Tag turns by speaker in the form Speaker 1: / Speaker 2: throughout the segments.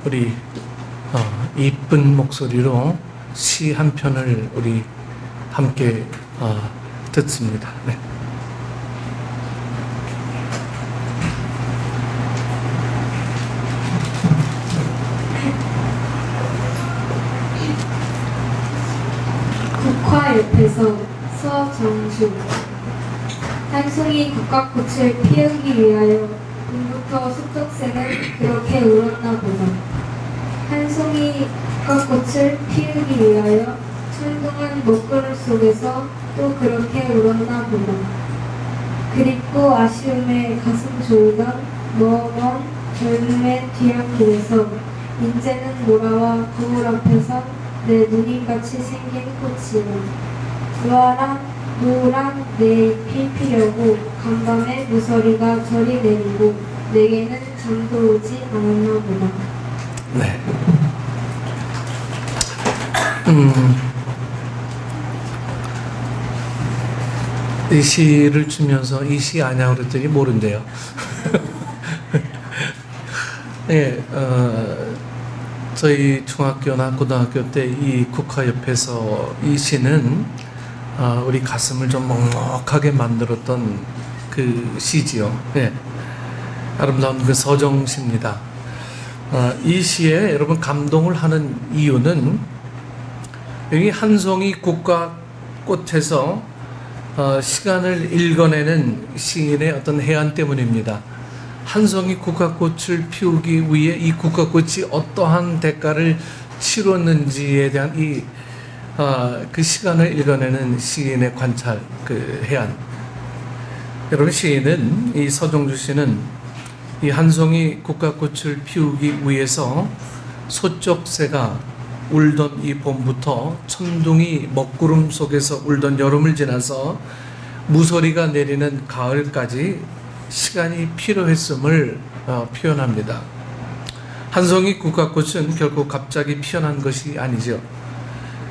Speaker 1: 우리 이쁜 목소리로 시 한 편을 우리 함께 듣습니다. 네.
Speaker 2: 국화 옆에서 서정수. 한 송이 국화꽃을 피우기 위하여 봄부터 숙적새는 그렇게 울었나 보다. 한 송이 국화꽃을 피우기 위하여 철동한 먹구름 속에서 또 그렇게 울었나 보다. 그립고 아쉬움에 가슴 졸이던 먼 젊음의 뒤안길에서 인제는 노라와 거울 앞에서 내 누님같이 생긴 꽃이라 노란 내 잎이 피려고 간밤에 무서리가 저리 내리고 내게는 잠도 오지 않았나 보다.
Speaker 1: 네. 이 시를 주면서 이 시 아냐 그랬더니 모른대요. 네, 저희 중학교나 고등학교 때 이 국화 옆에서 이 시는 우리 가슴을 좀 먹먹하게 만들었던 그 시지요. 네. 아름다운 그 서정시입니다. 이 시에 여러분 감동을 하는 이유는 여기 한 송이 국화꽃에서 시간을 읽어내는 시인의 어떤 해안 때문입니다. 한 송이 국화꽃을 피우기 위해 이 국화꽃이 어떠한 대가를 치렀는지에 대한 그 시간을 읽어내는 시인의 관찰, 그 해안. 여러분, 시인은, 이 서정주 씨는 이 한 송이 국화꽃을 피우기 위해서 소쩍새가 울던 이 봄부터 천둥이 먹구름 속에서 울던 여름을 지나서 무서리가 내리는 가을까지 시간이 필요했음을 표현합니다. 한 송이 국화꽃은 결국 갑자기 피어난 것이 아니죠.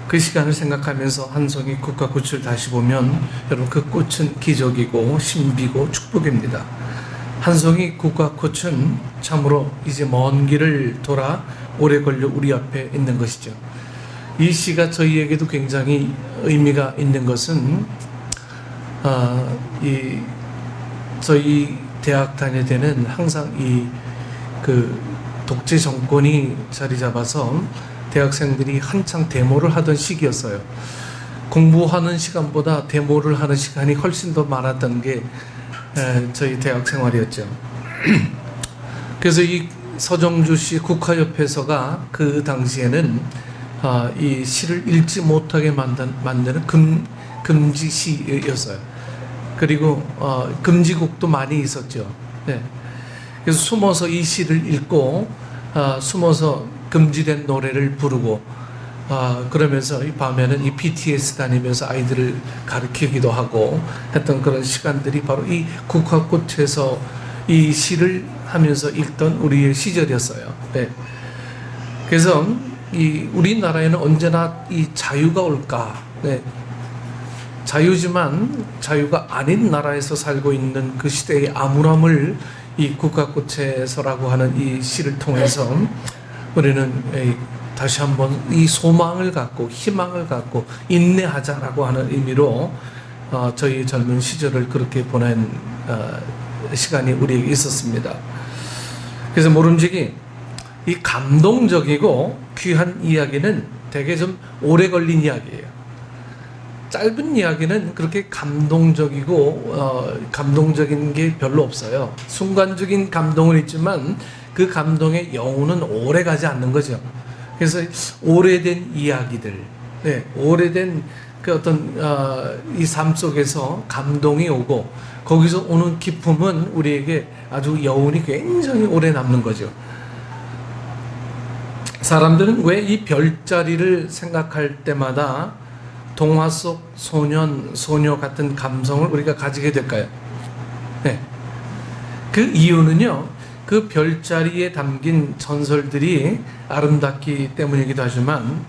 Speaker 1: 그 시간을 생각하면서 한 송이 국화꽃을 다시 보면 여러분 그 꽃은 기적이고 신비고 축복입니다. 한 송이 국화꽃은 참으로 이제 먼 길을 돌아 오래 걸려 우리 앞에 있는 것이죠. 이 시가 저희에게도 굉장히 의미가 있는 것은 저희 대학 다닐 때는 항상 그 독재 정권이 자리 잡아서 대학생들이 한창 데모를 하던 시기였어요. 공부하는 시간보다 데모를 하는 시간이 훨씬 더 많았던 게 저희 대학 생활이었죠. 그래서 이 서정주 씨 국화 옆에서가 그 당시에는 이 시를 읽지 못하게 만드는 금지시였어요. 그리고 금지곡도 많이 있었죠. 네. 그래서 숨어서 이 시를 읽고 숨어서 금지된 노래를 부르고 그러면서 이 밤에는 이 BTS 다니면서 아이들을 가르치기도 하고 했던 그런 시간들이 바로 이 국화꽃에서 이 시를 하면서 읽던 우리의 시절이었어요. 네. 그래서 이 우리나라에는 언제나 이 자유가 올까? 네. 자유지만 자유가 아닌 나라에서 살고 있는 그 시대의 암울함을 이 국화꽃에서라고 하는 이 시를 통해서 우리는 다시 한번 이 소망을 갖고 희망을 갖고 인내하자라고 하는 의미로 저희 젊은 시절을 그렇게 보낸 시간이 우리에게 있었습니다. 그래서 모름지기 이 감동적이고 귀한 이야기는 되게 좀 오래 걸린 이야기예요. 짧은 이야기는 그렇게 감동적이고 감동적인 게 별로 없어요. 순간적인 감동은 있지만 그 감동의 여운은 오래 가지 않는 거죠. 그래서 오래된 이야기들, 네, 오래된 그 어떤 이 삶 속에서 감동이 오고 거기서 오는 기쁨은 우리에게 아주 여운이 굉장히 오래 남는 거죠. 사람들은 왜 이 별자리를 생각할 때마다 동화 속 소년, 소녀 같은 감성을 우리가 가지게 될까요? 네. 그 이유는요, 그 별자리에 담긴 전설들이 아름답기 때문이기도 하지만,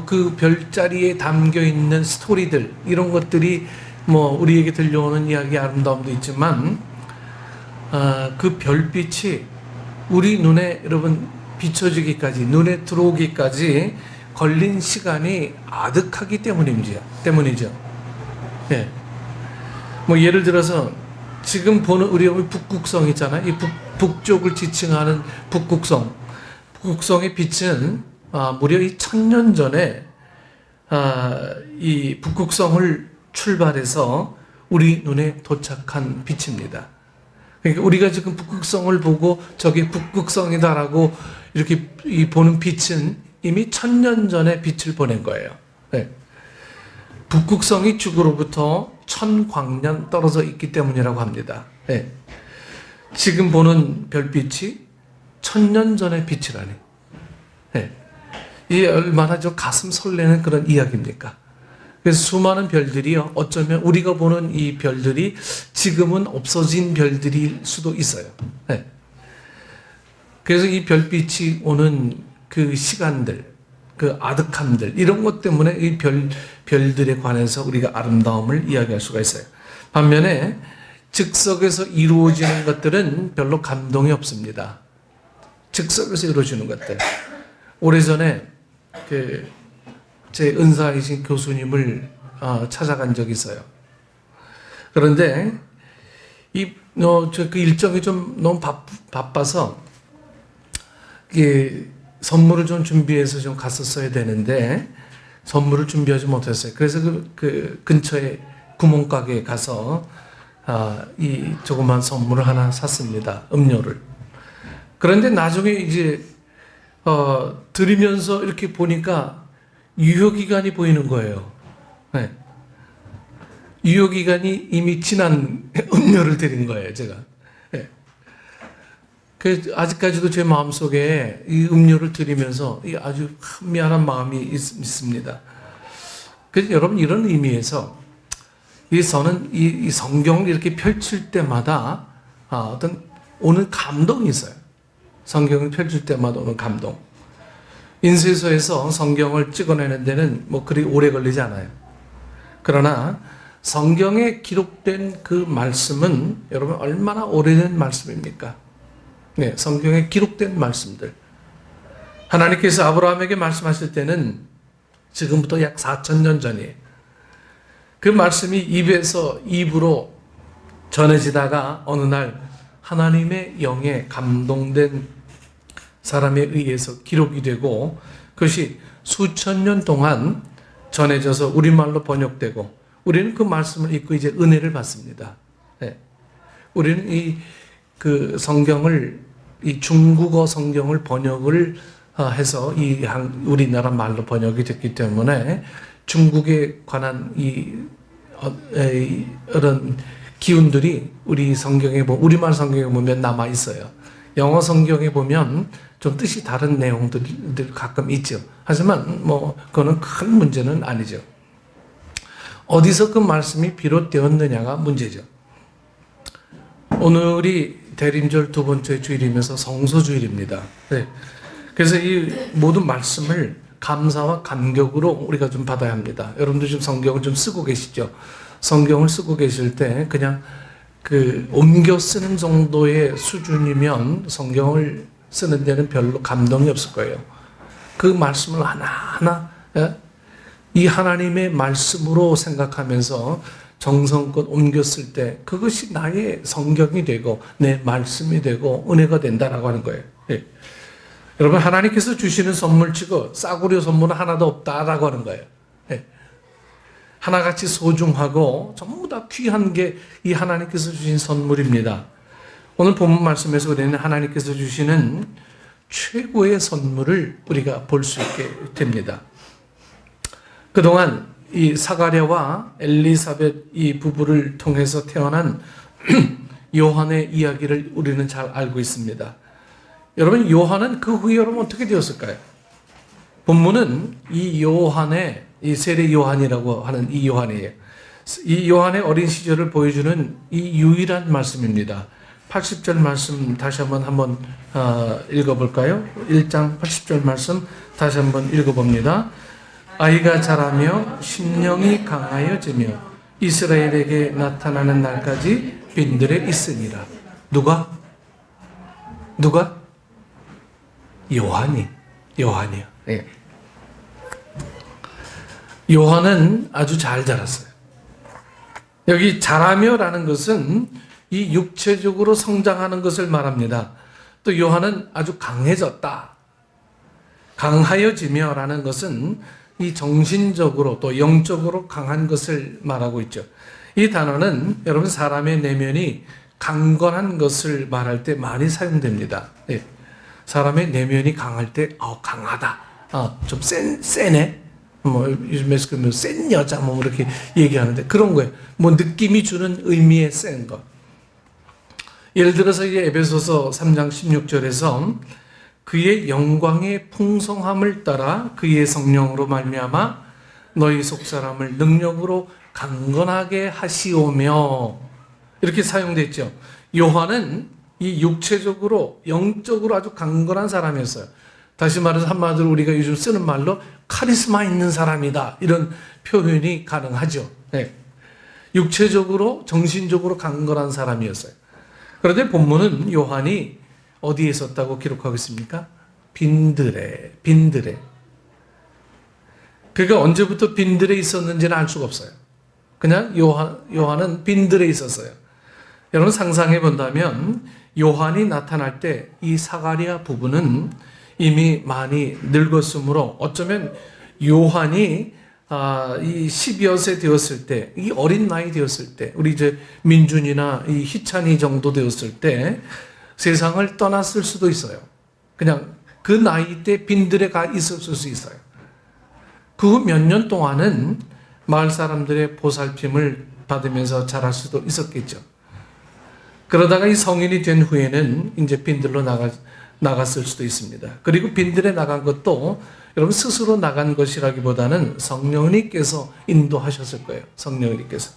Speaker 1: 그 별자리에 담겨 있는 스토리들, 이런 것들이 우리에게 들려오는 이야기의 아름다움도 있지만, 그 별빛이 우리 눈에 여러분 비춰지기까지, 눈에 들어오기까지 걸린 시간이 아득하기 때문이죠. 예. 뭐 예를 들어서 지금 보는 우리 북극성 있잖아요. 이 북쪽을 지칭하는 북극성의 빛은 무려 이 1000년 전에 이 북극성을 출발해서 우리 눈에 도착한 빛입니다. 그러니까 우리가 지금 북극성을 보고 저게 북극성이다라고 이렇게 보는 빛은 이미 1000년 전에 빛을 보낸 거예요. 네. 북극성이 지구로부터 1000광년 떨어져 있기 때문이라고 합니다. 네. 지금 보는 별빛이 1000년 전의 빛이라니. 네. 이게 얼마나 좀 가슴 설레는 그런 이야기입니까? 그래서 수많은 별들이요, 어쩌면 우리가 보는 이 별들이 지금은 없어진 별들일 수도 있어요. 네. 그래서 이 별빛이 오는 그 시간들, 그 아득함들, 이런 것 때문에 이 별들에 관해서 우리가 아름다움을 이야기할 수가 있어요. 반면에 즉석에서 이루어지는 것들은 별로 감동이 없습니다. 즉석에서 이루어지는 것들. 오래전에 제 은사이신 교수님을 찾아간 적이 있어요. 그런데 그 일정이 좀 너무 바빠서 선물을 좀 준비해서 좀 갔었어야 되는데 선물을 준비하지 못했어요. 그래서 그 근처에 구멍가게에 가서 이 조그만 선물을 하나 샀습니다. 음료를. 그런데 나중에 이제 들으면서 이렇게 보니까 유효기간이 보이는 거예요. 네. 유효기간이 이미 지난 음료를 드린 거예요, 제가. 네. 아직까지도 제 마음속에 이 음료를 드리면서 아주 미안한 마음이 있습니다. 그래서 여러분, 이런 의미에서 저는 이 성경을 이렇게 펼칠 때마다 어떤 오는 감동이 있어요. 성경을 펼칠 때마다 오는 감동. 인쇄소에서 성경을 찍어내는 데는 뭐 그리 오래 걸리지 않아요. 그러나 성경에 기록된 그 말씀은 여러분 얼마나 오래된 말씀입니까? 네, 성경에 기록된 말씀들. 하나님께서 아브라함에게 말씀하실 때는 지금부터 약 4000년 전이에요. 그 말씀이 입에서 입으로 전해지다가 어느 날 하나님의 영에 감동된 사람에 의해서 기록이 되고 그것이 수천 년 동안 전해져서 우리말로 번역되고 우리는 그 말씀을 읽고 이제 은혜를 받습니다. 네. 우리는 그 성경을 이 중국어 성경을 번역을 해서 우리나라 말로 번역이 됐기 때문에 중국에 관한 이런 기운들이 우리 성경에 우리말 성경에 보면 남아 있어요. 영어 성경에 보면 좀 뜻이 다른 내용들 가끔 있죠. 하지만 뭐 그거는 큰 문제는 아니죠. 어디서 그 말씀이 비롯되었느냐가 문제죠. 오늘이 대림절 두 번째 주일이면서 성소주일입니다. 네. 그래서 이 모든 말씀을 감사와 감격으로 우리가 좀 받아야 합니다. 여러분들 지금 성경을 좀 쓰고 계시죠? 성경을 쓰고 계실 때 그냥 옮겨 쓰는 정도의 수준이면 성경을 쓰는 데는 별로 감동이 없을 거예요. 그 말씀을 하나하나 이 하나님의 말씀으로 생각하면서 정성껏 옮겨 쓸 때 그것이 나의 성경이 되고 내 말씀이 되고 은혜가 된다라고 하는 거예요. 예. 여러분, 하나님께서 주시는 선물치고 싸구려 선물은 하나도 없다라고 하는 거예요. 예. 하나같이 소중하고 전부 다 귀한 게 이 하나님께서 주신 선물입니다. 오늘 본문 말씀에서 우리는 하나님께서 주시는 최고의 선물을 우리가 볼 수 있게 됩니다. 그동안 이 사가랴와 엘리사벳 이 부부를 통해서 태어난 요한의 이야기를 우리는 잘 알고 있습니다. 여러분, 요한은 그 후에 여러분 어떻게 되었을까요? 본문은 이 요한의 이 세례 요한이라고 하는 이 요한이에요. 이 요한의 어린 시절을 보여주는 이 유일한 말씀입니다. 80절 말씀 다시 한번 읽어볼까요? 1장 80절 말씀 다시 한번 읽어봅니다. 아이가 자라며 심령이 강하여지며 이스라엘에게 나타나는 날까지 빈들에 있으니라. 누가? 요한이요. 예. 요한은 아주 잘 자랐어요. 여기 자라며라는 것은 이 육체적으로 성장하는 것을 말합니다. 또 요한은 아주 강해졌다. 강하여지며라는 것은 이 정신적으로 또 영적으로 강한 것을 말하고 있죠. 이 단어는 여러분 사람의 내면이 강건한 것을 말할 때 많이 사용됩니다. 예. 사람의 내면이 강할 때 강하다. 좀 세네. 뭐 요즘에 센 여자 뭐 이렇게 얘기하는데 그런 거예요. 뭐 느낌이 주는 의미의 센 것. 예를 들어서 이제 에베소서 3장 16절에서 그의 영광의 풍성함을 따라 그의 성령으로 말미암아 너희 속사람을 능력으로 강건하게 하시오며 이렇게 사용됐죠. 요한은 이 육체적으로 영적으로 아주 강건한 사람이었어요. 다시 말해서 한마디로 우리가 요즘 쓰는 말로 카리스마 있는 사람이다 이런 표현이 가능하죠. 네. 육체적으로 정신적으로 강건한 사람이었어요. 그런데 본문은 요한이 어디에 있었다고 기록하고 있습니까? 빈들에. 그가 언제부터 빈들에 있었는지는 알 수가 없어요. 그냥 요한은 빈들에 있었어요. 여러분 상상해 본다면 요한이 나타날 때 이 사가랴 부부는 이미 많이 늙었으므로 어쩌면 요한이 이 10여 세 되었을 때, 이 어린 나이 되었을 때, 우리 이제 민준이나 이 희찬이 정도 되었을 때 세상을 떠났을 수도 있어요. 그냥 그 나이 때 빈들에 가 있었을 수 있어요. 그 후 몇 년 동안은 마을 사람들의 보살핌을 받으면서 자랄 수도 있었겠죠. 그러다가 이 성인이 된 후에는 이제 빈들로 나갔을 수도 있습니다. 그리고 빈들에 나간 것도 여러분 스스로 나간 것이라기보다는 성령님께서 인도하셨을 거예요. 성령님께서.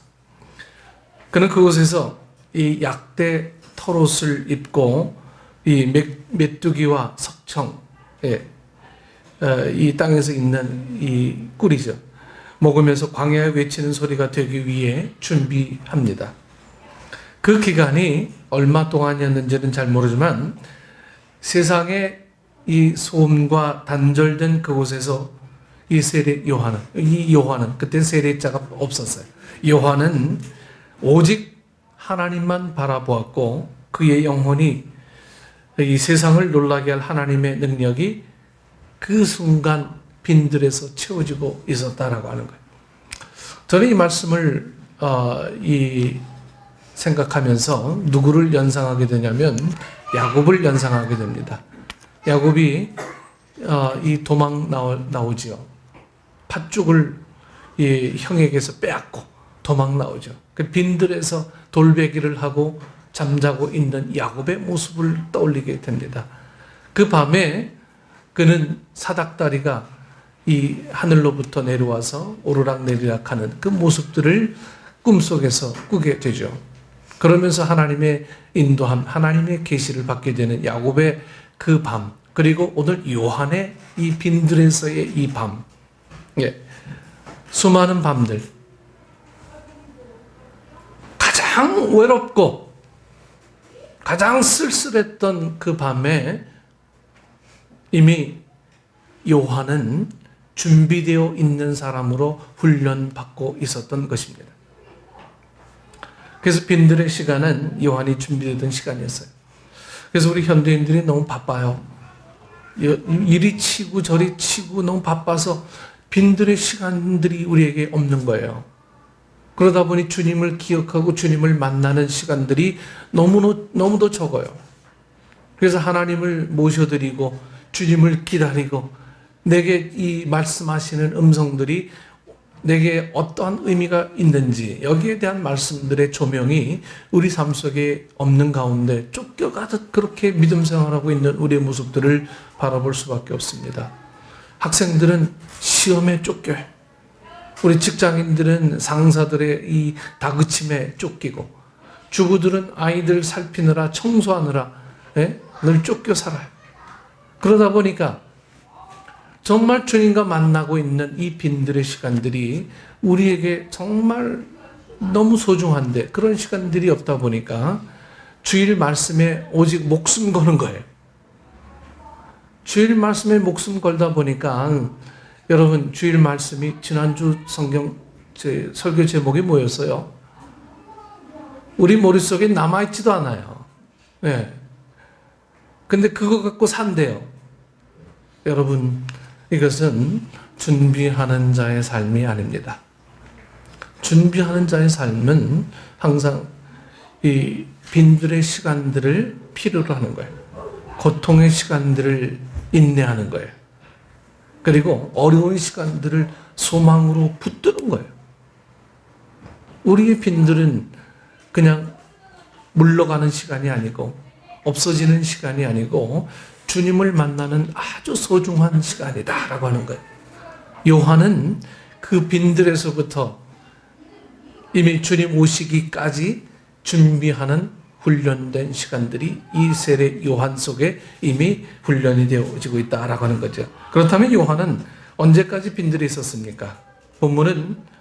Speaker 1: 그는 그곳에서 이 약대 털옷을 입고 이 메뚜기와 석청, 이 땅에서 있는 이 꿀이죠. 먹으면서 광야에 외치는 소리가 되기 위해 준비합니다. 그 기간이 얼마 동안이었는지는 잘 모르지만 세상에 이 소음과 단절된 그곳에서 이 요한은 그때 세례자가 없었어요. 요한은 오직 하나님만 바라보았고 그의 영혼이 이 세상을 놀라게 할 하나님의 능력이 그 순간 빈들에서 채워지고 있었다라고 하는 거예요. 저는 이 말씀을 생각하면서 누구를 연상하게 되냐면 야곱을 연상하게 됩니다. 야곱이 이 도망 나오지요. 팥죽을 이 형에게서 빼앗고 도망 나오죠. 그 빈들에서 돌베기를 하고 잠자고 있는 야곱의 모습을 떠올리게 됩니다. 그 밤에 그는 사닥다리가 이 하늘로부터 내려와서 오르락내리락 하는 그 모습들을 꿈속에서 꾸게 되죠. 그러면서 하나님의 인도함, 하나님의 계시를 받게 되는 야곱의 그 밤, 그리고 오늘 요한의 이 빈들에서의 이 밤, 수많은 밤들, 가장 외롭고 가장 쓸쓸했던 그 밤에 이미 요한은 준비되어 있는 사람으로 훈련받고 있었던 것입니다. 그래서 빈들의 시간은 요한이 준비되던 시간이었어요. 그래서 우리 현대인들이 너무 바빠요. 이리 치고 저리 치고 너무 바빠서 빈들의 시간들이 우리에게 없는 거예요. 그러다 보니 주님을 기억하고 주님을 만나는 시간들이 너무도 적어요. 그래서 하나님을 모셔드리고 주님을 기다리고 내게 이 말씀하시는 음성들이 내게 어떠한 의미가 있는지 여기에 대한 말씀들의 조명이 우리 삶 속에 없는 가운데 쫓겨가듯 그렇게 믿음 생활하고 있는 우리의 모습들을 바라볼 수밖에 없습니다. 학생들은 시험에 쫓겨요. 우리 직장인들은 상사들의 이 다그침에 쫓기고 주부들은 아이들 살피느라 청소하느라 늘 쫓겨 살아요. 그러다 보니까 정말 주님과 만나고 있는 이 빈들의 시간들이 우리에게 정말 너무 소중한데 그런 시간들이 없다 보니까 주일 말씀에 오직 목숨 거는 거예요. 주일 말씀에 목숨 걸다 보니까 여러분 주일 말씀이 지난주 성경 설교 제목이 뭐였어요? 우리 머릿속에 남아있지도 않아요. 네. 근데 그거 갖고 산대요. 여러분, 이것은 준비하는 자의 삶이 아닙니다. 준비하는 자의 삶은 항상 이 빈들의 시간들을 필요로 하는 거예요. 고통의 시간들을 인내하는 거예요. 그리고 어려운 시간들을 소망으로 붙드는 거예요. 우리의 빈들은 그냥 물러가는 시간이 아니고 없어지는 시간이 아니고 주님을 만나는 아주 소중한 시간이다라고 하는 거예요. 요한은 그 빈들에서부터 이미 주님 오시기까지 준비하는 훈련된 시간들이 이 세례 요한 속에 이미 훈련이 되어지고 있다라고 하는 거죠. 그렇다면 요한은 언제까지 빈들에 있었습니까? 본문은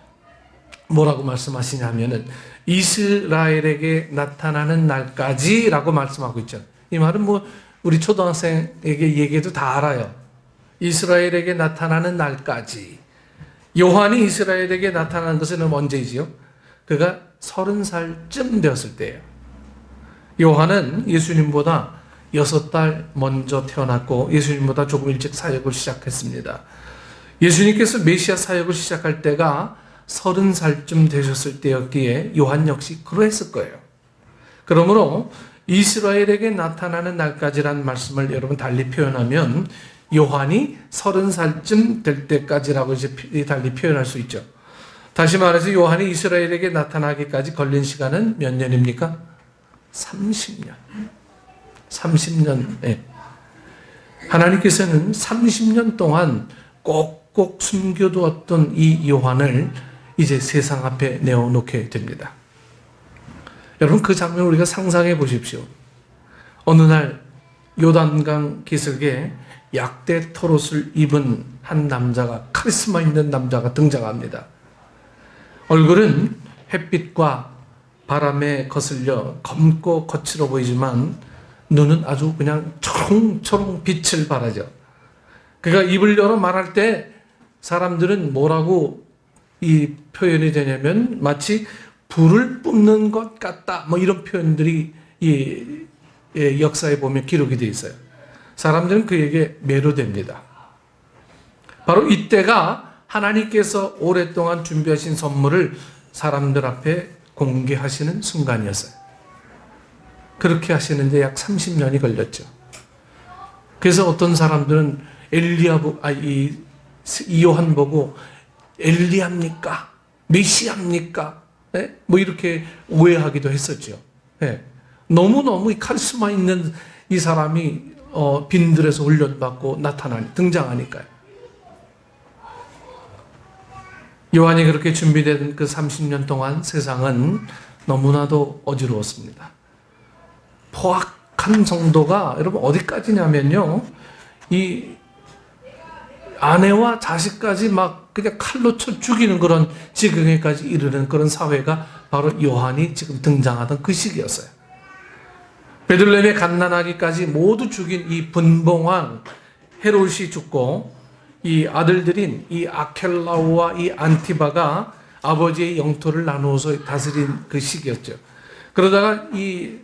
Speaker 1: 뭐라고 말씀하시냐면은 이스라엘에게 나타나는 날까지라고 말씀하고 있죠. 이 말은 뭐 우리 초등학생에게 얘기해도 다 알아요. 이스라엘에게 나타나는 날까지. 요한이 이스라엘에게 나타난 것은 언제이지요? 그가 30살쯤 되었을 때예요. 요한은 예수님보다 6달 먼저 태어났고 예수님보다 조금 일찍 사역을 시작했습니다. 예수님께서 메시아 사역을 시작할 때가 30살쯤 되셨을 때였기에 요한 역시 그러했을 거예요. 그러므로 이스라엘에게 나타나는 날까지란 말씀을 여러분 달리 표현하면 요한이 30살쯤 될 때까지라고 이제 달리 표현할 수 있죠. 다시 말해서 요한이 이스라엘에게 나타나기까지 걸린 시간은 몇 년입니까? 30년. 30년. 네. 하나님께서는 30년 동안 꼭꼭 숨겨두었던 이 요한을 이제 세상 앞에 내어놓게 됩니다. 여러분 그 장면을 우리가 상상해 보십시오. 어느 날 요단강 기슭에 약대 털옷을 입은 한 남자가, 카리스마 있는 남자가 등장합니다. 얼굴은 햇빛과 바람에 거슬려 검고 거칠어 보이지만 눈은 아주 그냥 초롱초롱 빛을 발하죠. 그가 입을 열어 말할 때 사람들은 뭐라고 이 표현이 되냐면 마치 불을 뿜는 것 같다, 뭐 이런 표현들이 이 역사에 보면 기록이 되어 있어요. 사람들은 그에게 매료됩니다. 바로 이때가 하나님께서 오랫동안 준비하신 선물을 사람들 앞에 공개하시는 순간이었어요. 그렇게 하시는데 약 30년이 걸렸죠. 그래서 어떤 사람들은 이 요한 보고 엘리야입니까? 메시아입니까? 네? 뭐 이렇게 오해하기도 했었죠. 네. 너무너무 이 카리스마 있는 이 사람이 빈들에서 훈련받고 등장하니까요. 요한이 그렇게 준비된 그 30년 동안 세상은 너무나도 어지러웠습니다. 포악한 정도가 여러분 어디까지냐면요. 이 아내와 자식까지 막 그냥 칼로 쳐 죽이는 그런 지경에까지 이르는 그런 사회가 바로 요한이 지금 등장하던 그 시기였어요. 베들레헴에 갓난아기까지 모두 죽인 이 분봉왕 헤롯이 죽고 이 아들들인 이 아켈라오와 이 안티바가 아버지의 영토를 나누어서 다스린 그 시기였죠. 그러다가 이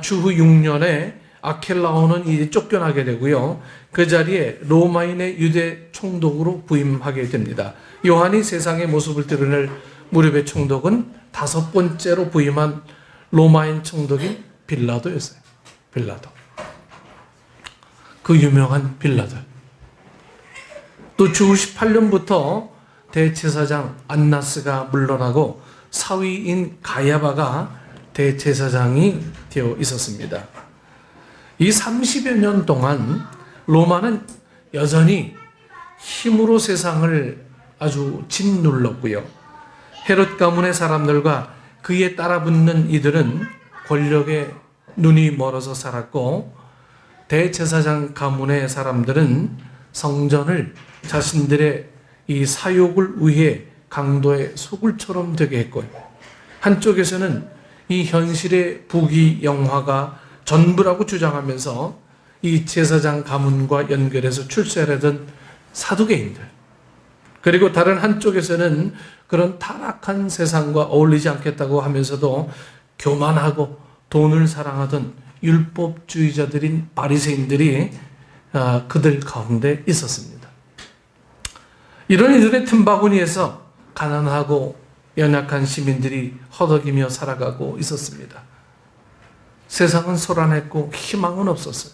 Speaker 1: 주후 6년에 아켈라오는 이제 쫓겨나게 되고요. 그 자리에 로마인의 유대 총독으로 부임하게 됩니다. 요한이 세상의 모습을 드러낼 무렵의 총독은 5번째로 부임한 로마인 총독인 빌라도였어요. 빌라도. 그 유명한 빌라도. 또 주후 18년부터 대제사장 안나스가 물러나고 사위인 가야바가 대제사장이 되어 있었습니다. 이 30여 년 동안 로마는 여전히 힘으로 세상을 아주 짓눌렀고요. 헤롯 가문의 사람들과 그에 따라붙는 이들은 권력에 눈이 멀어서 살았고 대제사장 가문의 사람들은 성전을 자신들의 이 사욕을 위해 강도의 소굴처럼 되게 했고요. 한쪽에서는 이 현실의 부귀 영화가 전부라고 주장하면서 이 제사장 가문과 연결해서 출세하려던 사두개인들, 그리고 다른 한쪽에서는 그런 타락한 세상과 어울리지 않겠다고 하면서도 교만하고 돈을 사랑하던 율법주의자들인 바리새인들이 그들 가운데 있었습니다. 이런 이들의 틈바구니에서 가난하고 연약한 시민들이 허덕이며 살아가고 있었습니다. 세상은 소란했고 희망은 없었어요.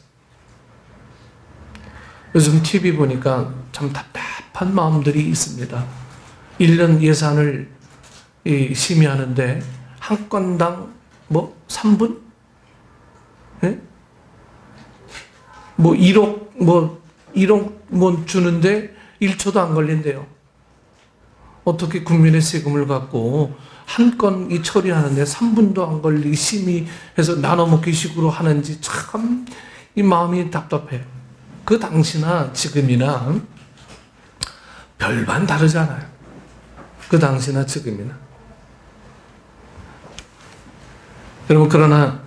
Speaker 1: 요즘 TV 보니까 참 답답한 마음들이 있습니다. 1년 예산을 심의하는데 한 건당 3분? 예? 1억 주는데 1초도 안 걸린대요. 어떻게 국민의 세금을 갖고 한 건 처리하는데 3분도 안 걸리게 심의해서 나눠먹기 식으로 하는지 참 이 마음이 답답해요. 그 당시나 지금이나 별반 다르잖아요. 그 당시나 지금이나. 여러분, 그러나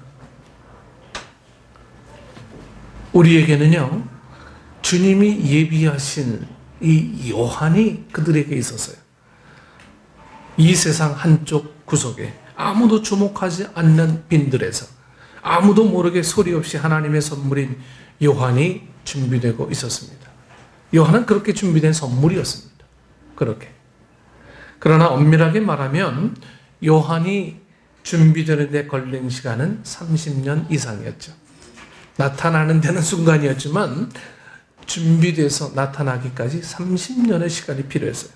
Speaker 1: 우리에게는요, 주님이 예비하신 이 요한이 그들에게 있었어요. 이 세상 한쪽 구석에 아무도 주목하지 않는 빈들에서 아무도 모르게 소리 없이 하나님의 선물인 요한이 준비되고 있었습니다. 요한은 그렇게 준비된 선물이었습니다. 그렇게. 그러나 엄밀하게 말하면 요한이 준비되는 데 걸린 시간은 30년 이상이었죠. 나타나는 데는 순간이었지만 준비돼서 나타나기까지 30년의 시간이 필요했어요.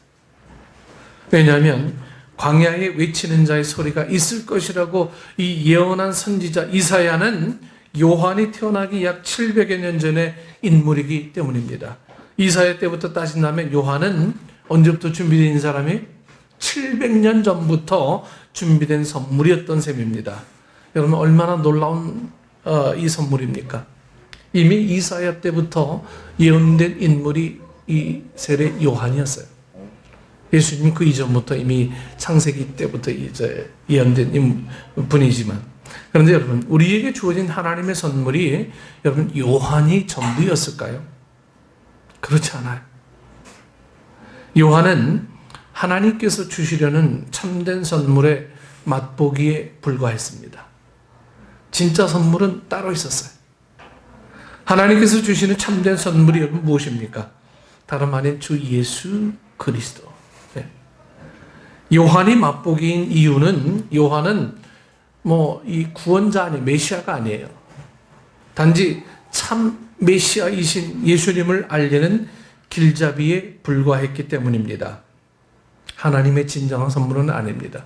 Speaker 1: 왜냐하면 광야에 외치는 자의 소리가 있을 것이라고 이 예언한 선지자 이사야는 요한이 태어나기 약 700여 년 전의 인물이기 때문입니다. 이사야 때부터 따진다면 요한은 언제부터 준비된 사람이? 700년 전부터 준비된 선물이었던 셈입니다. 여러분, 얼마나 놀라운 이 선물입니까? 이미 이사야 때부터 예언된 인물이 이 세례 요한이었어요. 예수님 그 이전부터 이미 창세기 때부터 이제 예언된 분이지만, 그런데 여러분, 우리에게 주어진 하나님의 선물이 여러분 요한이 전부였을까요? 그렇지 않아요. 요한은 하나님께서 주시려는 참된 선물의 맛보기에 불과했습니다. 진짜 선물은 따로 있었어요. 하나님께서 주시는 참된 선물이 여러분 무엇입니까? 다름 아닌 주 예수 그리스도. 네. 요한이 맛보기인 이유는 요한은 이 구원자 아니 메시아가 아니에요. 단지 참 메시아이신 예수님을 알리는 길잡이에 불과했기 때문입니다. 하나님의 진정한 선물은 아닙니다.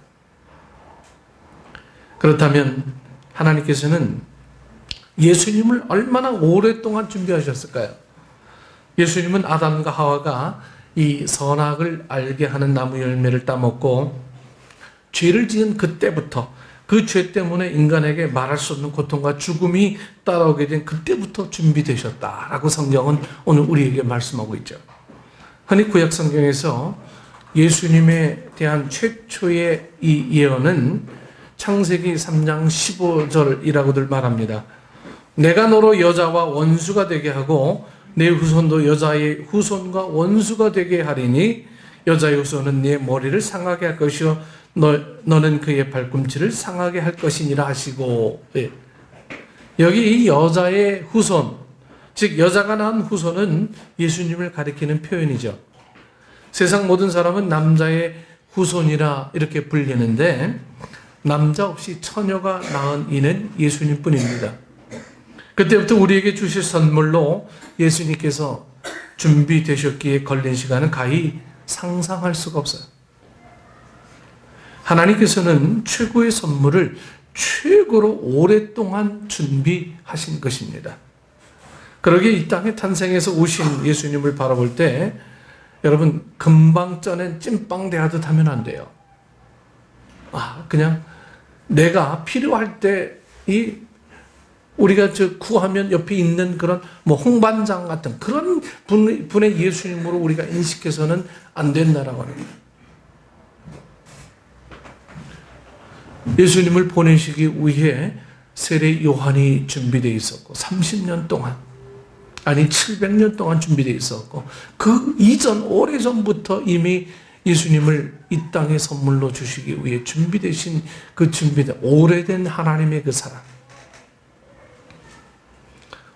Speaker 1: 그렇다면 하나님께서는 예수님을 얼마나 오랫동안 준비하셨을까요? 예수님은 아담과 하와가 이 선악을 알게 하는 나무 열매를 따먹고 죄를 지은 그때부터, 그 죄 때문에 인간에게 말할 수 없는 고통과 죽음이 따라오게 된 그때부터 준비되셨다라고 성경은 오늘 우리에게 말씀하고 있죠. 흔히 구약 성경에서 예수님에 대한 최초의 이 예언은 창세기 3장 15절이라고들 말합니다. 내가 너로 여자와 원수가 되게 하고 내 후손도 여자의 후손과 원수가 되게 하리니 여자의 후손은 네 머리를 상하게 할 것이요 너는 그의 발꿈치를 상하게 할 것이니라 하시고, 여기 이 여자의 후손, 즉 여자가 낳은 후손은 예수님을 가리키는 표현이죠. 세상 모든 사람은 남자의 후손이라 이렇게 불리는데 남자 없이 처녀가 낳은 이는 예수님 뿐입니다. 그때부터 우리에게 주실 선물로 예수님께서 준비되셨기에 걸린 시간은 가히 상상할 수가 없어요. 하나님께서는 최고의 선물을 최고로 오랫동안 준비하신 것입니다. 그러기에 이 땅에 탄생해서 오신 예수님을 바라볼 때 여러분, 금방 쪄낸 찐빵 대하듯 하면 안 돼요. 그냥 내가 필요할 때 우리가 구하면 옆에 있는 그런 홍반장 같은 그런 분의 예수님으로 우리가 인식해서는 안 된다라고 합니다. 예수님을 보내시기 위해 세례 요한이 준비되어 있었고 30년 동안 아니 700년 동안 준비되어 있었고 그 이전 오래전부터 이미 예수님을 이 땅에 선물로 주시기 위해 준비되신 그 준비된 오래된 하나님의 그 사랑.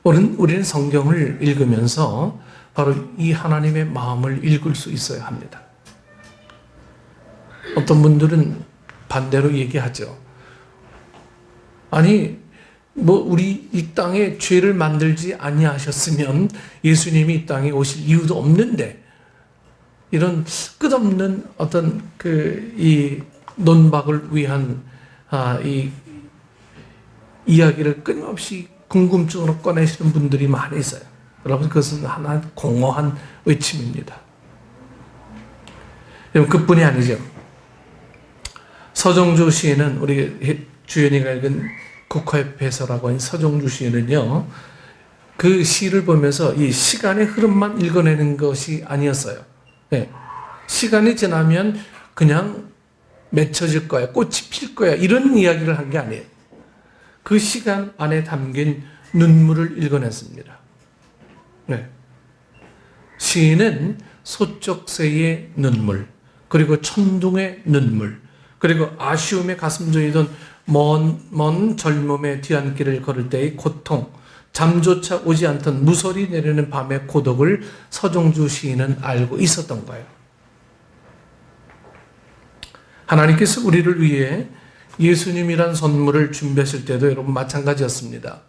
Speaker 1: 우리는 성경을 읽으면서 바로 이 하나님의 마음을 읽을 수 있어야 합니다. 어떤 분들은 반대로 얘기하죠. 아니 우리 이 땅에 죄를 만들지 아니하셨으면 예수님이 이 땅에 오실 이유도 없는데, 이런 끝없는 어떤 이 논박을 위한 이 이야기를 끊임없이 궁금증으로 꺼내시는 분들이 많이 있어요. 여러분, 그것은 하나 공허한 외침입니다. 여러분, 그뿐이 아니죠. 서정주 시인은, 우리 주연이가 읽은 국화협회서라고 하는 서정주 시인은요, 그 시를 보면서 이 시간의 흐름만 읽어내는 것이 아니었어요. 네. 시간이 지나면 그냥 맺혀질 거야, 꽃이 필 거야, 이런 이야기를 한 게 아니에요. 그 시간 안에 담긴 눈물을 읽어냈습니다. 네. 시인은 소쩍새의 눈물, 그리고 천둥의 눈물, 그리고 아쉬움에 가슴 조이던 먼 젊음의 뒤안길을 걸을 때의 고통, 잠조차 오지 않던 무설이 내리는 밤의 고독을 서정주 시인은 알고 있었던 거예요. 하나님께서 우리를 위해 예수님이란 선물을 준비하실 때도 여러분 마찬가지였습니다.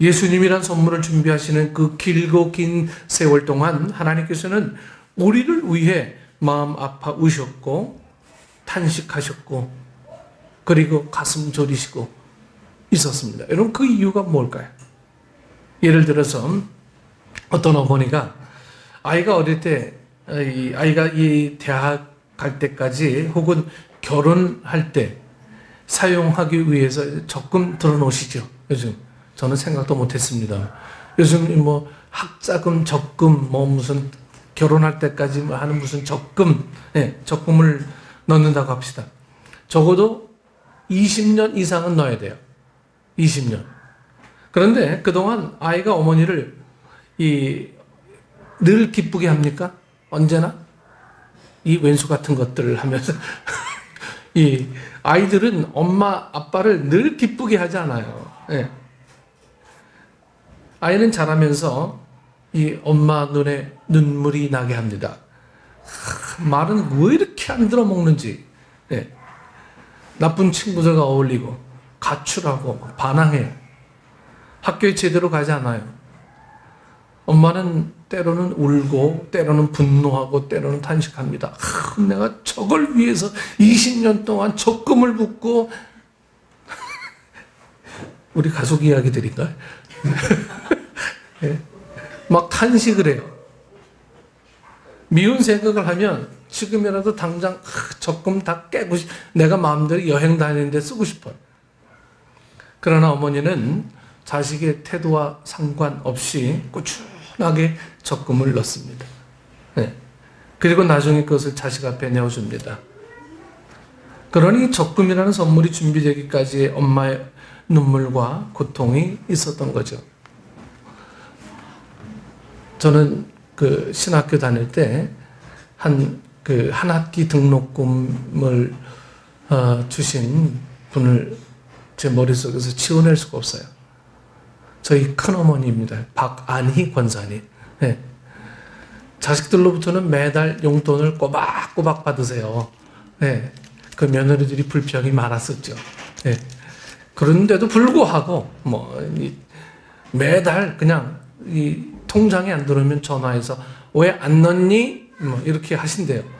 Speaker 1: 예수님이란 선물을 준비하시는 그 길고 긴 세월 동안 하나님께서는 우리를 위해 마음 아파 우셨고 탄식하셨고 그리고 가슴 졸이시고 있었습니다. 여러분, 그 이유가 뭘까요? 예를 들어서 어떤 어머니가 아이가 어릴 때, 아이가 이 대학 갈 때까지 혹은 결혼할 때 사용하기 위해서 적금 들어놓으시죠. 요즘 저는 생각도 못했습니다. 요즘 뭐 학자금, 적금, 뭐 무슨 결혼할 때까지 하는 무슨 적금, 적금을 넣는다고 합시다. 적어도 20년 이상은 넣어야 돼요. 20년. 그런데 그동안 아이가 어머니를 늘 기쁘게 합니까? 언제나? 이 왼수 같은 것들을 하면서 이 아이들은 엄마, 아빠를 늘 기쁘게 하지 않아요. 네. 아이는 자라면서 이 엄마 눈에 눈물이 나게 합니다. 말은 왜 이렇게 안 들어먹는지. 네. 나쁜 친구들과 어울리고 가출하고 반항해. 학교에 제대로 가지 않아요. 엄마는 때로는 울고 때로는 분노하고 때로는 탄식합니다. 내가 저걸 위해서 20년 동안 적금을 붓고 우리 가족 이야기들인가요? 네. 막 탄식을 해요. 미운 생각을 하면 지금이라도 당장 적금 다 깨고 내가 마음대로 여행 다니는데 쓰고 싶어요. 그러나 어머니는 자식의 태도와 상관없이 꾸준하게 적금을 넣습니다. 네. 그리고 나중에 그것을 자식 앞에 내어줍니다. 그러니 적금이라는 선물이 준비되기까지의 엄마의 눈물과 고통이 있었던 거죠. 저는 그 신학교 다닐 때 한 학기 등록금을 주신 분을 제 머릿속에서 지워낼 수가 없어요. 저희 큰어머니입니다. 박안희 권사님. 네. 자식들로부터는 매달 용돈을 꼬박꼬박 받으세요. 네. 그 며느리들이 불평이 많았었죠. 네. 그런데도 불구하고 매달 그냥 이 통장에 안 들어오면 전화해서 왜 안 넣니? 이렇게 하신대요.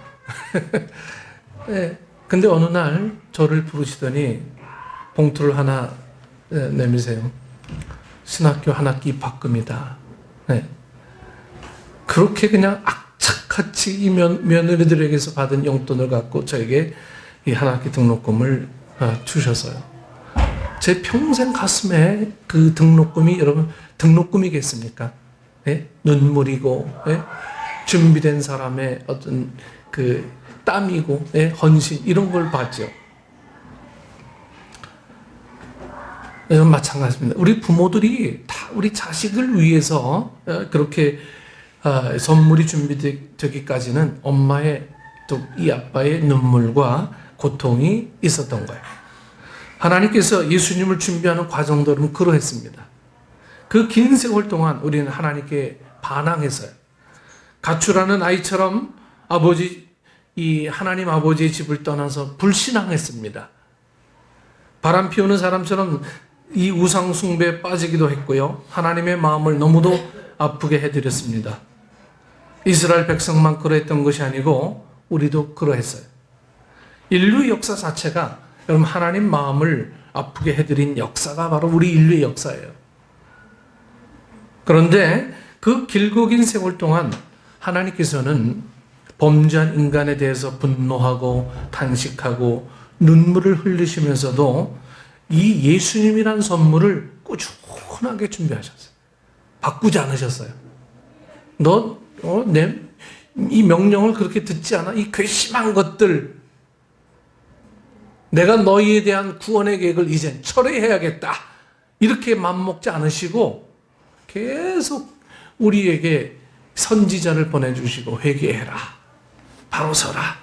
Speaker 1: 네. 근데 어느 날 저를 부르시더니 봉투를 하나 내미세요. 신학교 한 학기 입학금이다. 네. 그렇게 그냥 악착같이 이 며느리들에게서 받은 용돈을 갖고 저에게 이 한 학기 등록금을 주셔서요. 제 평생 가슴에 그 등록금이, 여러분, 등록금이겠습니까? 네? 눈물이고, 네? 준비된 사람의 어떤 그 땀이고, 네? 헌신, 이런 걸 봤죠. 이건 마찬가지입니다. 우리 부모들이 다 우리 자식을 위해서 그렇게 선물이 준비되기까지는 엄마의 또 이 아빠의 눈물과 고통이 있었던 거예요. 하나님께서 예수님을 준비하는 과정들은 그러했습니다. 그 긴 세월 동안 우리는 하나님께 반항했어요. 가출하는 아이처럼 이 하나님 아버지의 집을 떠나서 불신앙했습니다. 바람 피우는 사람처럼 이 우상 숭배에 빠지기도 했고요. 하나님의 마음을 너무도 아프게 해드렸습니다. 이스라엘 백성만 그러했던 것이 아니고 우리도 그러했어요. 인류 역사 자체가 여러분 하나님 마음을 아프게 해드린 역사가 바로 우리 인류의 역사예요. 그런데 그 길고 긴 세월 동안 하나님께서는 범죄한 인간에 대해서 분노하고 탄식하고 눈물을 흘리시면서도 이 예수님이란 선물을 꾸준하게 준비하셨어요. 바꾸지 않으셨어요. 이 명령을 그렇게 듣지 않아? 이 괘씸한 것들, 내가 너희에 대한 구원의 계획을 이젠 철회해야겠다. 이렇게 맘먹지 않으시고 계속 우리에게 선지자를 보내주시고 회개해라. 바로 서라.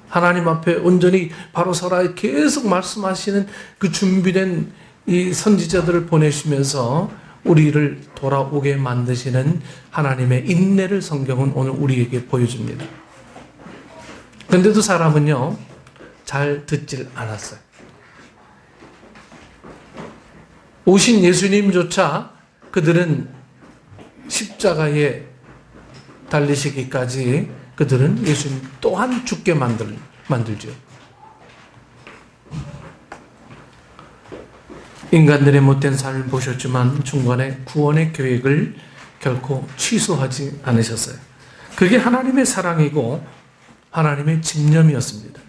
Speaker 1: 하나님 앞에 온전히 바로 서라. 계속 말씀하시는 그 준비된 이 선지자들을 보내시면서 우리를 돌아오게 만드시는 하나님의 인내를 성경은 오늘 우리에게 보여줍니다. 근데도 사람은요, 잘 듣질 않았어요. 오신 예수님조차 그들은 십자가에 달리시기까지 그들은 예수님 또한 죽게 만들죠. 인간들의 못된 삶을 보셨지만 중간에 구원의 계획을 결코 취소하지 않으셨어요. 그게 하나님의 사랑이고 하나님의 집념이었습니다.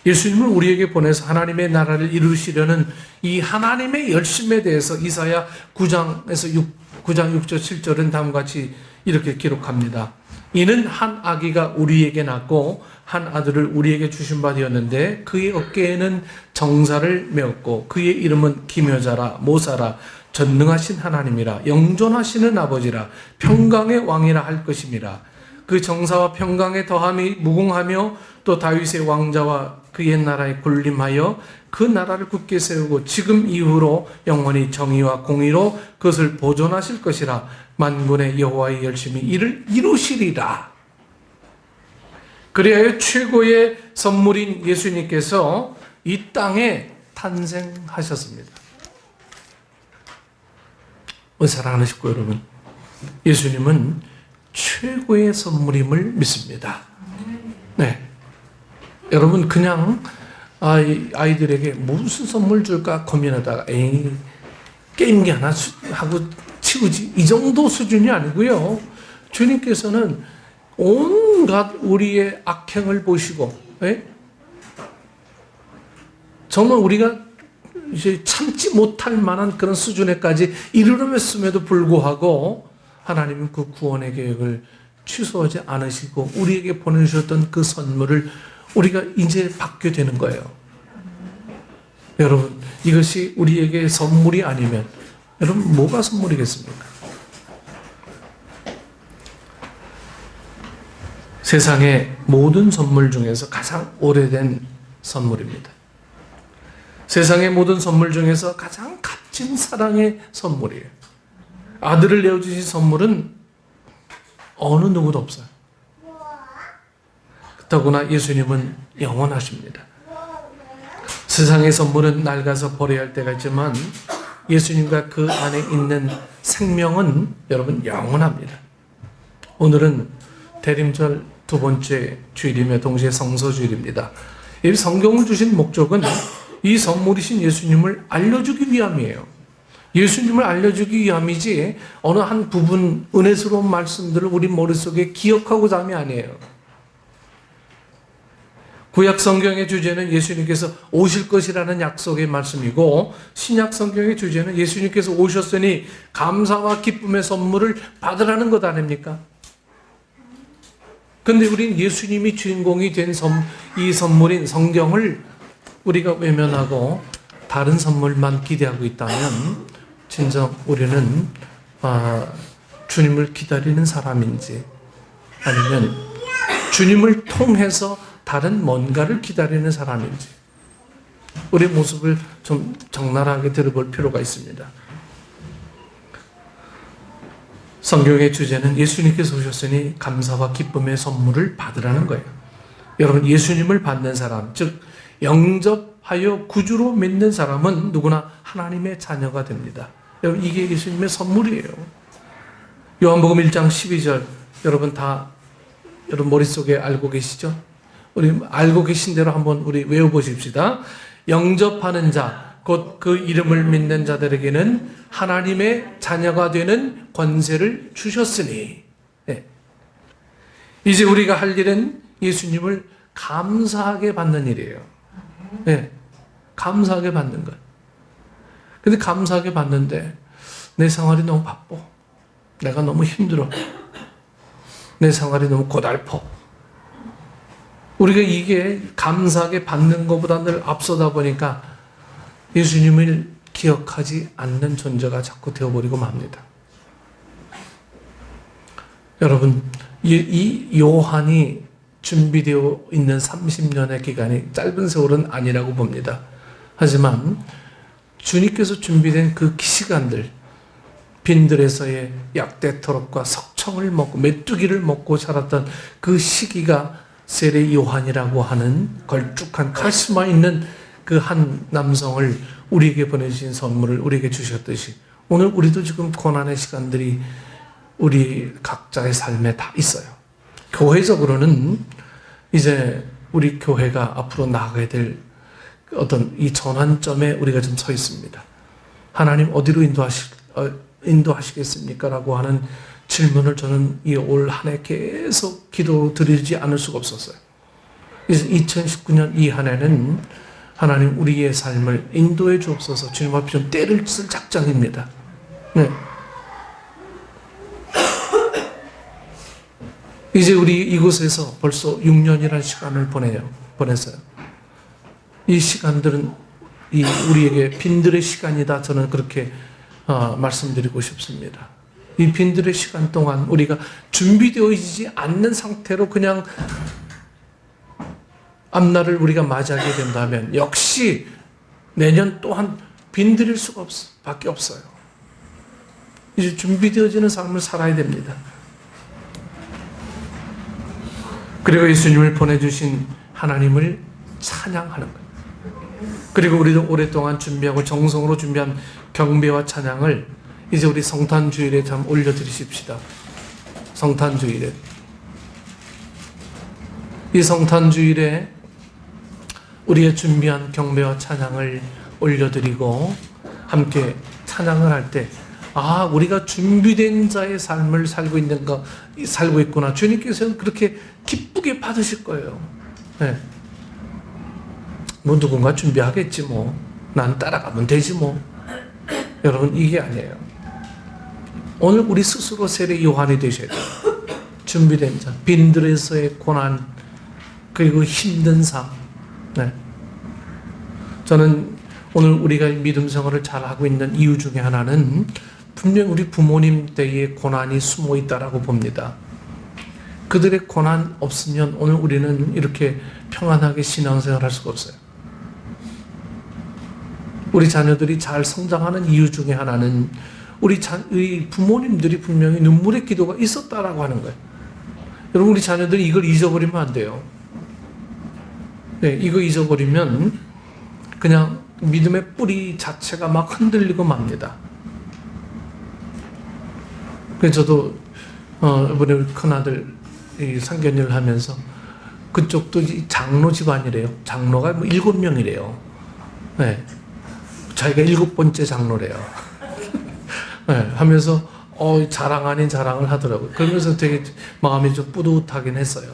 Speaker 1: 예수님을 우리에게 보내서 하나님의 나라를 이루시려는 이 하나님의 열심에 대해서 이사야 9장 6절 7절은 다음과 같이 이렇게 기록합니다. 이는 한 아기가 우리에게 낳고 한 아들을 우리에게 주신 바 되었는데 그의 어깨에는 정사를 메었고 그의 이름은 기묘자라 모사라 전능하신 하나님이라 영존하시는 아버지라 평강의 왕이라 할 것임이라. 그 정사와 평강의 더함이 무궁하며 또 다윗의 왕자와 그의 나라에 군림하여 그 나라를 굳게 세우고 지금 이후로 영원히 정의와 공의로 그것을 보존하실 것이라. 만군의 여호와의 열심히 이를 이루시리라. 그리하여 최고의 선물인 예수님께서 이 땅에 탄생하셨습니다. 사랑하는 식구 여러분, 예수님은 최고의 선물임을 믿습니다. 네, 여러분 그냥 아이들에게 무슨 선물 줄까 고민하다가 게임기 하나 하고 치우지 이 정도 수준이 아니고요. 주님께서는 온갖 우리의 악행을 보시고 정말 우리가 이제 참지 못할 만한 그런 수준에까지 이르렀음에도 불구하고 하나님은 그 구원의 계획을 취소하지 않으시고 우리에게 보내주셨던 그 선물을 우리가 이제 받게 되는 거예요. 여러분, 이것이 우리에게 선물이 아니면 여러분 뭐가 선물이겠습니까? 세상의 모든 선물 중에서 가장 오래된 선물입니다. 세상의 모든 선물 중에서 가장 값진 사랑의 선물이에요. 아들을 내어주신 선물은 어느 누구도 없어요. 더구나 예수님은 영원하십니다. 세상의 선물은 낡아서 버려야 할 때가 있지만 예수님과 그 안에 있는 생명은 여러분 영원합니다. 오늘은 대림절 두 번째 주일이며 동시에 성서주일입니다. 이 성경을 주신 목적은 이 선물이신 예수님을 알려주기 위함이에요. 예수님을 알려주기 위함이지 어느 한 부분 은혜스러운 말씀들을 우리 머릿속에 기억하고자 함이 아니에요. 구약 성경의 주제는 예수님께서 오실 것이라는 약속의 말씀이고 신약 성경의 주제는 예수님께서 오셨으니 감사와 기쁨의 선물을 받으라는 것 아닙니까? 근데 우린 예수님이 주인공이 된 이 선물인 성경을 우리가 외면하고 다른 선물만 기대하고 있다면 진정 우리는 주님을 기다리는 사람인지 아니면 주님을 통해서 다른 뭔가를 기다리는 사람인지 우리의 모습을 좀 적나라하게 들어볼 필요가 있습니다. 성경의 주제는 예수님께서 오셨으니 감사와 기쁨의 선물을 받으라는 거예요. 여러분, 예수님을 받는 사람, 즉 영접하여 구주로 믿는 사람은 누구나 하나님의 자녀가 됩니다. 여러분, 이게 예수님의 선물이에요. 요한복음 1장 12절 여러분 머릿속에 알고 계시죠? 우리 알고 계신 대로 한번 우리 외워보십시다. 영접하는 자, 곧 그 이름을 믿는 자들에게는 하나님의 자녀가 되는 권세를 주셨으니. 네. 이제 우리가 할 일은 예수님을 감사하게 받는 일이에요. 네. 감사하게 받는 것. 근데 감사하게 받는데 내 생활이 너무 바빠. 내가 너무 힘들어. 내 생활이 너무 고달퍼. 우리가 이게 감사하게 받는 것보다 늘 앞서다 보니까 예수님을 기억하지 않는 존재가 자꾸 되어버리고 맙니다. 여러분, 이 요한이 준비되어 있는 30년의 기간이 짧은 세월은 아니라고 봅니다. 하지만 주님께서 준비된 그 시간들, 빈들에서의 약대 토록과 석청을 먹고 메뚜기를 먹고 자랐던 그 시기가 세례 요한이라고 하는 걸쭉한 카리스마 있는 그 한 남성을 우리에게 보내주신 선물을 우리에게 주셨듯이 오늘 우리도 지금 고난의 시간들이 우리 각자의 삶에 다 있어요. 교회적으로는 이제 우리 교회가 앞으로 나아가야 될 어떤 이 전환점에 우리가 좀 서 있습니다. 하나님 어디로 인도하시겠습니까? 라고 하는 질문을 저는 이 올 한 해 계속 기도 드리지 않을 수가 없었어요. 그래서 2019년 이 한 해는 하나님 우리의 삶을 인도해 주옵소서. 주님 앞에 좀 때를 쓸 작정입니다. 네. 이제 우리 이곳에서 벌써 6년이라는 시간을 보냈어요. 이 시간들은 우리에게 빈들의 시간이다. 저는 그렇게 말씀드리고 싶습니다. 이 빈들의 시간 동안 우리가 준비되어지지 않는 상태로 그냥 앞날을 우리가 맞이하게 된다면 역시 내년 또한 빈들일 밖에 없어요. 이제 준비되어지는 삶을 살아야 됩니다. 그리고 예수님을 보내주신 하나님을 찬양하는 거예요. 그리고 우리도 오랫동안 준비하고 정성으로 준비한 경배와 찬양을 이제 우리 성탄주일에 좀 올려드리십시다. 성탄주일에. 이 성탄주일에 우리의 준비한 경배와 찬양을 올려드리고 함께 찬양을 할 때 우리가 준비된 자의 삶을 살고 있구나. 주님께서는 그렇게 기쁘게 받으실 거예요. 네. 뭐 누군가 준비하겠지 뭐. 난 따라가면 되지 뭐. 여러분, 이게 아니에요. 오늘 우리 스스로 세례 요한이 되셔야 돼요. 준비된 자, 빈들에서의 고난, 그리고 힘든 삶. 네. 저는 오늘 우리가 믿음 생활을 잘하고 있는 이유 중에 하나는 분명 우리 부모님 때의 고난이 숨어 있다라고 봅니다. 그들의 고난 없으면 오늘 우리는 이렇게 평안하게 신앙생활 할 수가 없어요. 우리 자녀들이 잘 성장하는 이유 중에 하나는 우리 부모님들이 분명히 눈물의 기도가 있었다라고 하는 거예요. 여러분, 우리 자녀들이 이걸 잊어버리면 안 돼요. 네, 이거 잊어버리면 그냥 믿음의 뿌리 자체가 막 흔들리고 맙니다. 그래서 저도 이번에 우리 큰아들 상견례를 하면서 그쪽도 장로 집안이래요. 장로가 7명이래요. 네. 자기가 7번째 장로래요. 네, 하면서 자랑 아닌 자랑을 하더라고요. 그러면서 되게 마음이 좀 뿌듯하긴 했어요.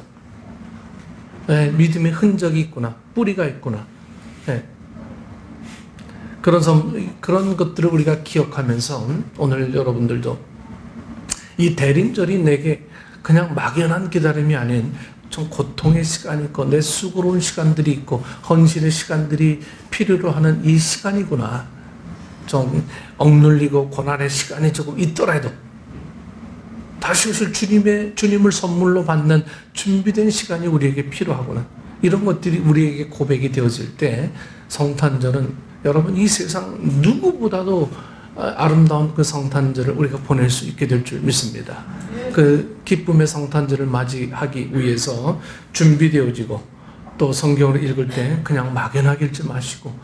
Speaker 1: 네, 믿음의 흔적이 있구나. 뿌리가 있구나. 네. 그런 것들을 우리가 기억하면서 오늘 여러분들도 이 대림절이 내게 그냥 막연한 기다림이 아닌 좀 고통의 시간이 있고 내 수고로운 시간들이 있고 헌신의 시간들이 필요로 하는 이 시간이구나. 좀 억눌리고 고난의 시간이 조금 있더라도 다시 오실 주님을 선물로 받는 준비된 시간이 우리에게 필요하구나. 이런 것들이 우리에게 고백이 되어질 때 성탄절은 여러분 이 세상 누구보다도 아름다운 그 성탄절을 우리가 보낼 수 있게 될 줄 믿습니다. 그 기쁨의 성탄절을 맞이하기 위해서 준비되어지고 또 성경을 읽을 때 그냥 막연하게 읽지 마시고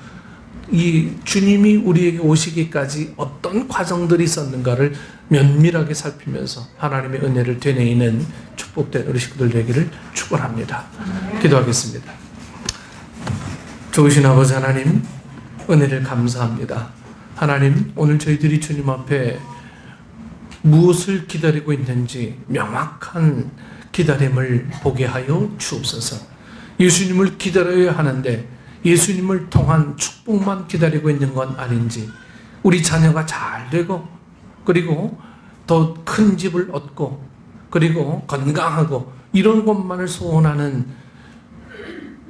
Speaker 1: 이 주님이 우리에게 오시기까지 어떤 과정들이 있었는가를 면밀하게 살피면서 하나님의 은혜를 되뇌이는 축복된 우리 식구들 되기를 축원합니다. 기도하겠습니다. 좋으신 아버지 하나님, 은혜를 감사합니다. 하나님, 오늘 저희들이 주님 앞에 무엇을 기다리고 있는지 명확한 기다림을 보게 하여 주옵소서. 예수님을 기다려야 하는데 예수님을 통한 축복만 기다리고 있는 건 아닌지, 우리 자녀가 잘 되고 그리고 더 큰 집을 얻고 그리고 건강하고 이런 것만을 소원하는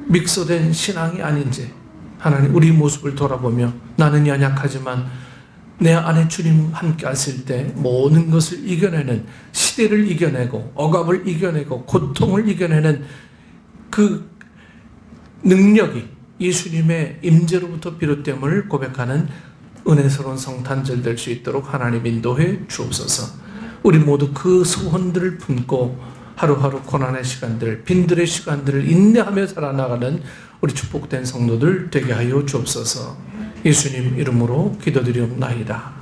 Speaker 1: 믹서된 신앙이 아닌지, 하나님 우리 모습을 돌아보며 나는 연약하지만 내 안에 주님 함께 하실 때 모든 것을 이겨내는, 시대를 이겨내고 억압을 이겨내고 고통을 이겨내는 그 능력이 예수님의 임재로부터 비롯됨을 고백하는 은혜스러운 성탄절 될 수 있도록 하나님 인도해 주옵소서. 우리 모두 그 소원들을 품고 하루하루 고난의 시간들, 빈들의 시간들을 인내하며 살아나가는 우리 축복된 성도들 되게 하여 주옵소서. 예수님 이름으로 기도드리옵나이다.